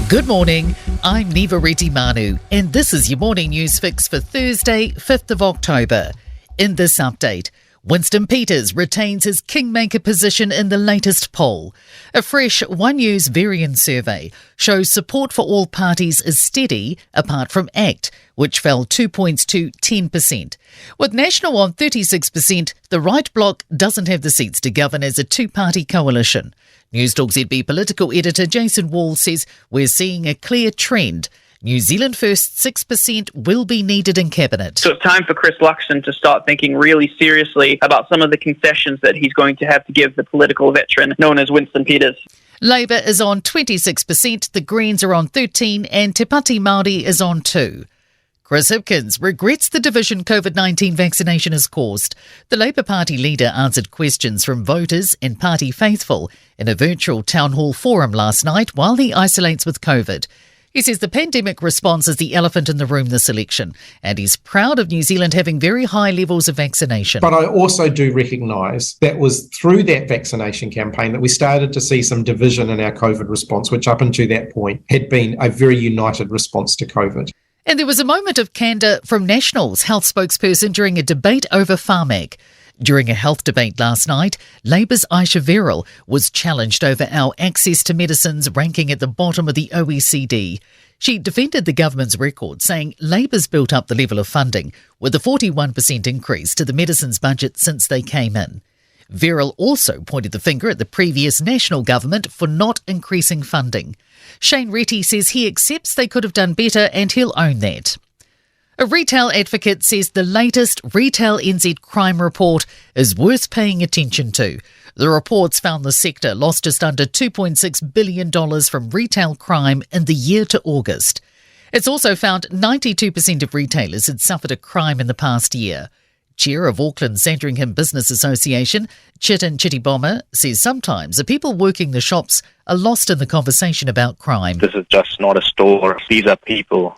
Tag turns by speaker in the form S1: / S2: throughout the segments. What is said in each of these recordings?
S1: Good morning, I'm Neva Manu, and this is your morning news fix for Thursday, 5th of October. In this update, Winston Peters retains his kingmaker position in the latest poll. A fresh One News variance survey shows support for all parties is steady, apart from ACT, which fell 2 points to 10%. With National on 36%, the right bloc doesn't have the seats to govern as a two-party coalition. Newstalk ZB political editor Jason Wall says we're seeing a clear trend. New Zealand First 6% will be needed in Cabinet.
S2: So it's time for Chris Luxon to start thinking really seriously about some of the concessions that he's going to have to give the political veteran known as Winston Peters.
S1: Labour is on 26%, the Greens are on 13% and Te Pāti Māori is on 2%. Chris Hipkins regrets the division COVID-19 vaccination has caused. The Labour Party leader answered questions from voters and party faithful in a virtual town hall forum last night while he isolates with COVID. He says the pandemic response is the elephant in the room this election, and he's proud of New Zealand having very high levels of vaccination.
S3: But I also do recognise that was through that vaccination campaign that we started to see some division in our COVID response, which up until that point had been a very united response to COVID.
S1: And there was a moment of candour from National's health spokesperson during a debate over Pharmac. During a health debate last night, Labour's Aisha Verrill was challenged over our access to medicines ranking at the bottom of the OECD. She defended the government's record, saying Labour's built up the level of funding with a 41% increase to the medicines budget since they came in. Verrill also pointed the finger at the previous National government for not increasing funding. Shane Retty says he accepts they could have done better and he'll own that. A retail advocate says the latest Retail NZ crime report is worth paying attention to. The reports found the sector lost just under $2.6 billion from retail crime in the year to August. It's also found 92% of retailers had suffered a crime in the past year. Chair of Auckland Sandringham Business Association, Chitin Chittibomber, says sometimes the people working the shops are lost in the conversation about crime.
S4: This is just not a store. These are people,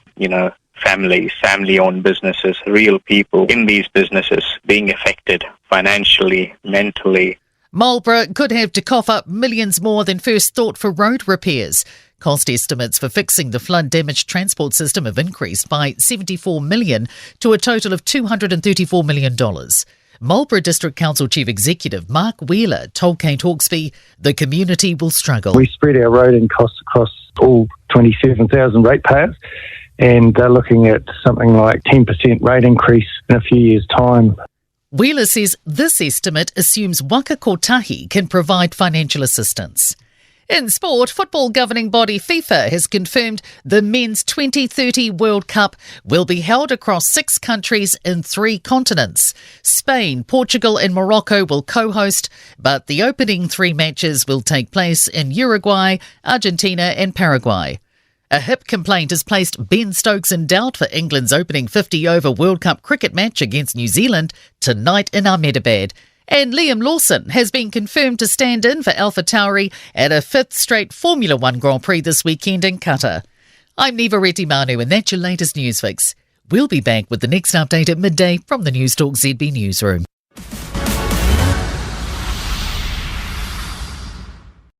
S4: families, family-owned businesses, real people in these businesses being affected financially, mentally.
S1: Marlborough could have to cough up millions more than first thought for road repairs. Cost estimates for fixing the flood-damaged transport system have increased by $74 million to a total of $234 million. Marlborough District Council Chief Executive Mark Wheeler told Kate Hawkesby the community will struggle.
S5: We spread our roading costs across all 27,000 ratepayers, and they're looking at something like 10% rate increase in a few years' time.
S1: Wheeler says this estimate assumes Waka Kotahi can provide financial assistance. In sport, football governing body FIFA has confirmed the men's 2030 World Cup will be held across 6 countries in 3 continents. Spain, Portugal and Morocco will co-host, but the opening 3 matches will take place in Uruguay, Argentina and Paraguay. A hip complaint has placed Ben Stokes in doubt for England's opening 50-over World Cup cricket match against New Zealand tonight in Ahmedabad. And Liam Lawson has been confirmed to stand in for AlphaTauri at a 5th straight Formula One Grand Prix this weekend in Qatar. I'm Neva Manu, and that's your latest news fix. We'll be back with the next update at midday from the Newstalk ZB newsroom.